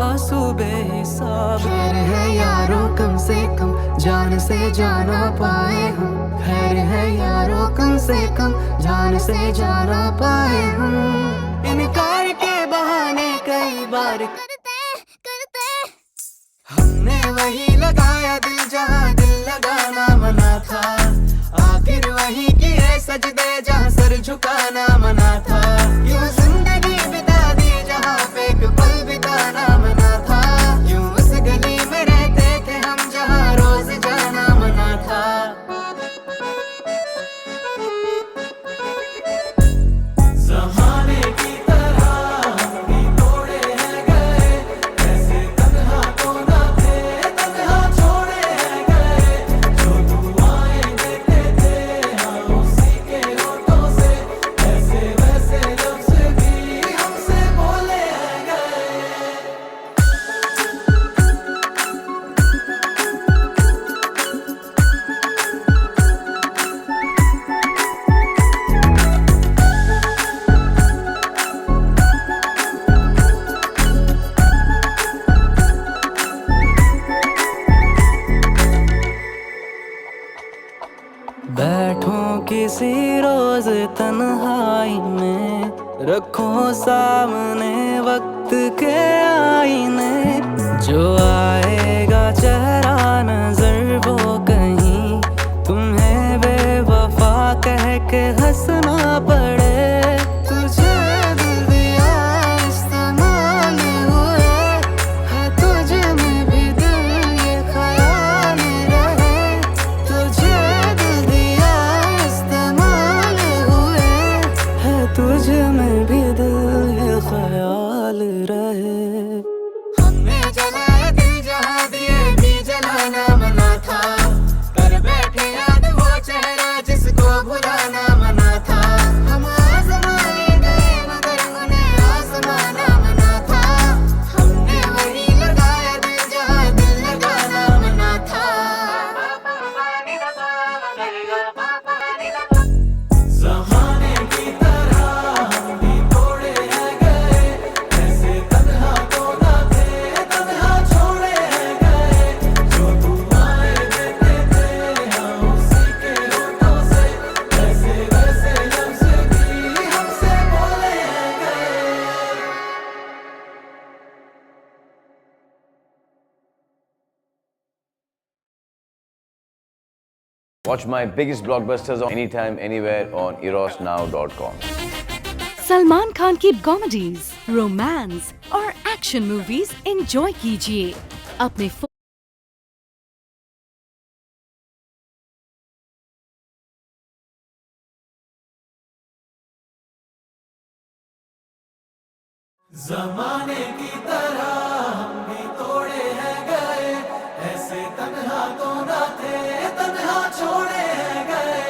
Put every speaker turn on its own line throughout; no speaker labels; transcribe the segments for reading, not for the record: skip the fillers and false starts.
आंसू बेहिसाब। खैर है यारों कम से कम जान से जाना पाए हम। खैर है यारों कम से कम जान से जाना पाए हम। इनकार के बहाने कई बार करते हमने वही लगाया दिल जहाँ दिल लगाना मना था। आखिर वही किए सजदे जहाँ सर झुकाना मना था। यूं जिंदगी बिता दी जहाँ पे एक पल बिताना मना था। यूं उस गली में रहते थे हम जहाँ रोज जाना मना था। जमाने की तरह हम भी तोड़े हैं गए, ऐसे तन्हा तो ना थे, तन्हा छोड़े हैं गए। जो दुआएं देते थे हम उसी के होठों से, ऐसे वैसे लफ्ज़ भी हमसे बोले हैं गए। बैठो किसी रोज तन्हाई में, रखो सामने वक्त के आईने। जो आएगा चेहरा नजर वो कहीं तुम्हें बेवफा कह के हंसना पड़े। तुझे दिल दिया इस्तेमाल हुए है, तुझ में भी दिल ये ख्याल रहे। तुझे दिल दिया इस्तेमाल हुए है, तुझ में भी दिल ये ख्याल रहे। हमने जलाया दिल जहाँ दिए भी जलाना मना था। कर बैठे याद वो चेहरा जिसको भुलाना मना था। हम आज़माए गए मगर उन्हें आज़माना मना था। हमने वही लगाया दिल जहाँ दिल लगाना मना था। ज़माने की तरह हम भी तोड़े हैं गए, ऐसे तन्हा तो ना थे, तन्हा छोड़े हैं गए। जो दुआएं देते थे हम उसी के होठों से, ऐसे वैसे लफ्ज़ भी हमसे बोले हैं गए।
Watch my biggest blockbusters on anytime, anywhere on erosnow.com.
Salman Khan की कॉमेडीज, रोमांस और एक्शन मूवीज एंजॉय कीजिए अपने
ज़माने की तरह हम भी तोड़े हैं गए, ऐसे तन्हा तो ना थे, तन्हा छोड़े हैं गए।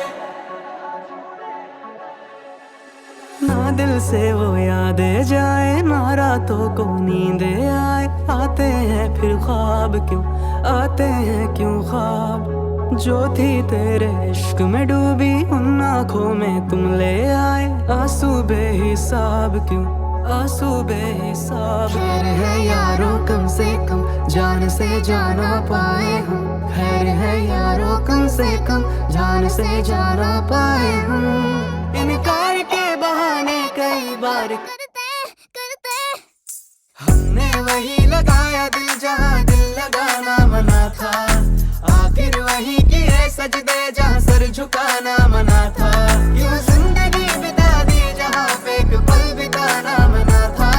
ना दिल से वो यादें जाए, ना रातों को नींदे आए। आते हैं फिर ख्वाब क्यों, आते हैं क्यों ख्वाब। जो थी तेरे इश्क में डूबी, उन आँखों में तुम ले आए। आंसू बेहिसाब क्यों, आंसू बेहिसाब। खैर है यारों कम से कम जान से जाना पाए हम। खैर है यारों कम से कम जान से जाना पाए हम। इनकार के बहाने कई बार करते हमने वही लगाया दिल जहाँ दिल लगाना मना था। आखिर वही किए सजदे जहाँ सर झुकाना मना था। यूं जिंदगी बिता दी जहाँ पे एक पल बिताना मना था।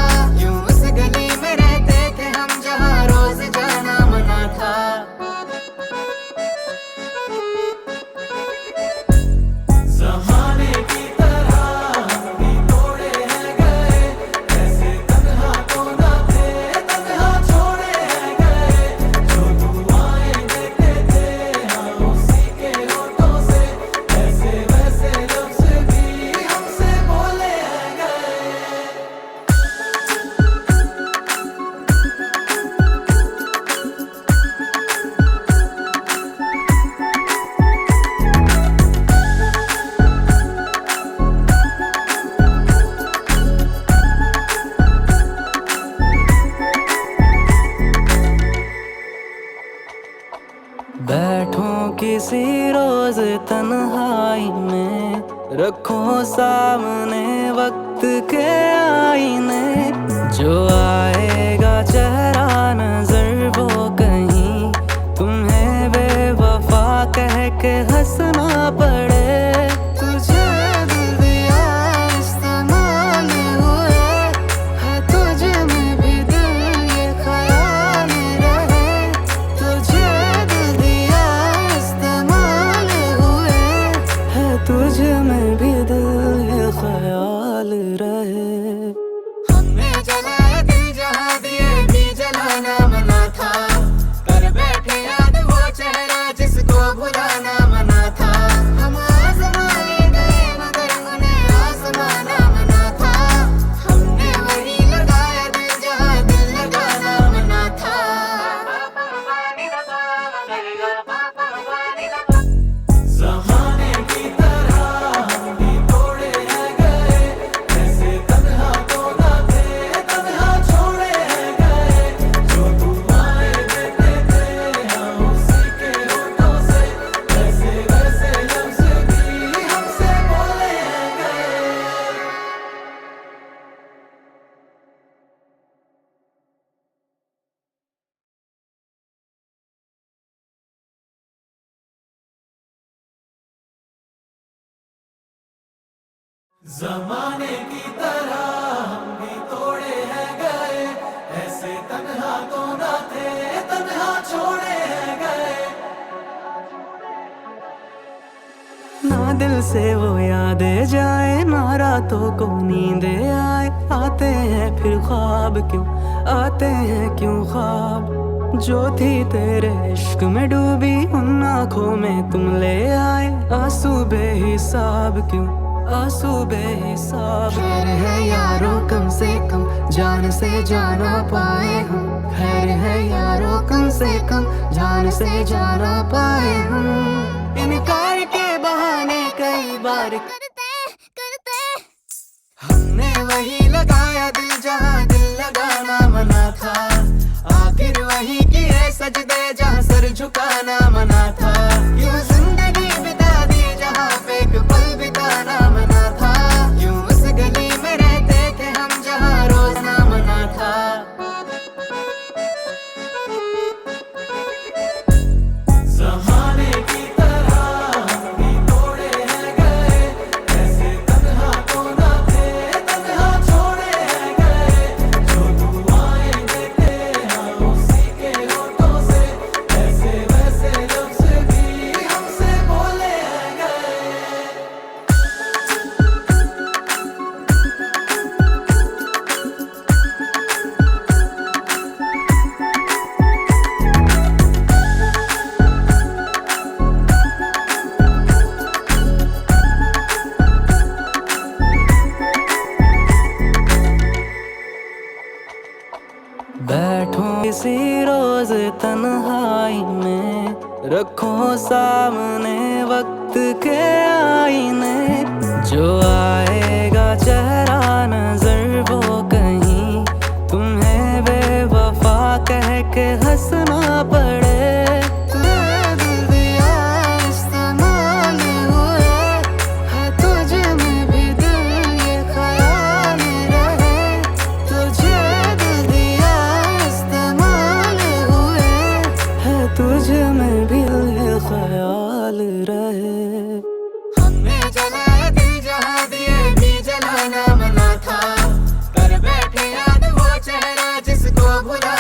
यूं उस गली में रहते थे हम जहाँ रोज जाना मना था। ज़माने की तरह हम भी तोड़े हैं गए, ऐसे तन्हा तो ना थे, तन्हा किसी रोज तन्हाई में, रखो सामने वक्त के आईने। जो आएगा चेहरा नजर वो कहीं तुम्हें बेवफा कह के हंसना पड़े। तुझे दिल दिया इस्तेमाल हुए है, तुझे में भी दिल ये ख्याल रहे। तुझे दिल दिया इस्तेमाल हुए है, तुझे में भी दिल ये ख्याल रहे।
हमने जलाया दिल जहाँ दिए भी जलाना मना था, कर बैठे याद वो चेहरा जिसको भुलाना मना था। हम आजमाने गए मगर उन्हें आजमाना मना था, हमने वही लगाया दिल जहाँ दिल लगाना मना था। ज़माने की तरह हम भी तोड़े हैं गए, ऐसे तन्हा तो ना थे, तन्हा छोड़े हैं गए। जो दुआएं देते थे हम उसी के होठों से, वैसे वैसे लफ्ज़ भी हमसे बोले हैं गए। ज़माने की तरह हम भी तोड़े हैं गए, ऐसे तन्हा तो ना थे, तन्हा छोड़े हैं गए।
ना दिल से वो यादें जाए, ना रातों को नींदे आए। आते हैं फिर ख्वाब क्यों, आते हैं क्यों ख्वाब। जो थी तेरे इश्क में डूबी, उन आँखों में तुम ले आए। आंसू बेहिसाब क्यों, आंसू बेहिसाब।
खैर है यारों कम से कम जान से जाना पाए हम, खैर है यारों कम से कम जान से जाना पाए हम।
इनकार के बहाने कई बार
करते हमने वही लगाया दिल जहाँ दिल लगाना मना था, आखिर वही किए सजदे जहाँ सर झुकाना मना था। यूं जिंदगी बिता दी जहाँ पे एक पल बिताना मना था, यूं उस गली में रहते थे हम जहाँ रोज ना मना था। ज़माने की तरह हम भी तोड़े हैं गए, ऐसे तन्हा तो ना थे, तन्हा छोड़े हैं गए। जो दुआएं देते हम उसी के होठों से, वैसे वैसे लफ्ज़ भी हमसे बोले हैं गए।
बैठो किसी रोज तन्हाई में, रखो सामने वक्त के आईने। जो आएगा चेहरा नजर वो कहीं तुम्हें बेवफा कह के हंसना पड़े। तुझे दिल दिया इस्तेमाल हुए है, तुझे में भी दिल ये ख्याल रहे। तुझे दिल दिया इस्तेमाल हुए है, तुझे में भी ये ख्याल रहे।
हमने जलाया दिल जहाँ दिए भी जलाना मना था, कर बैठे याद वो चेहरा जिसको भुला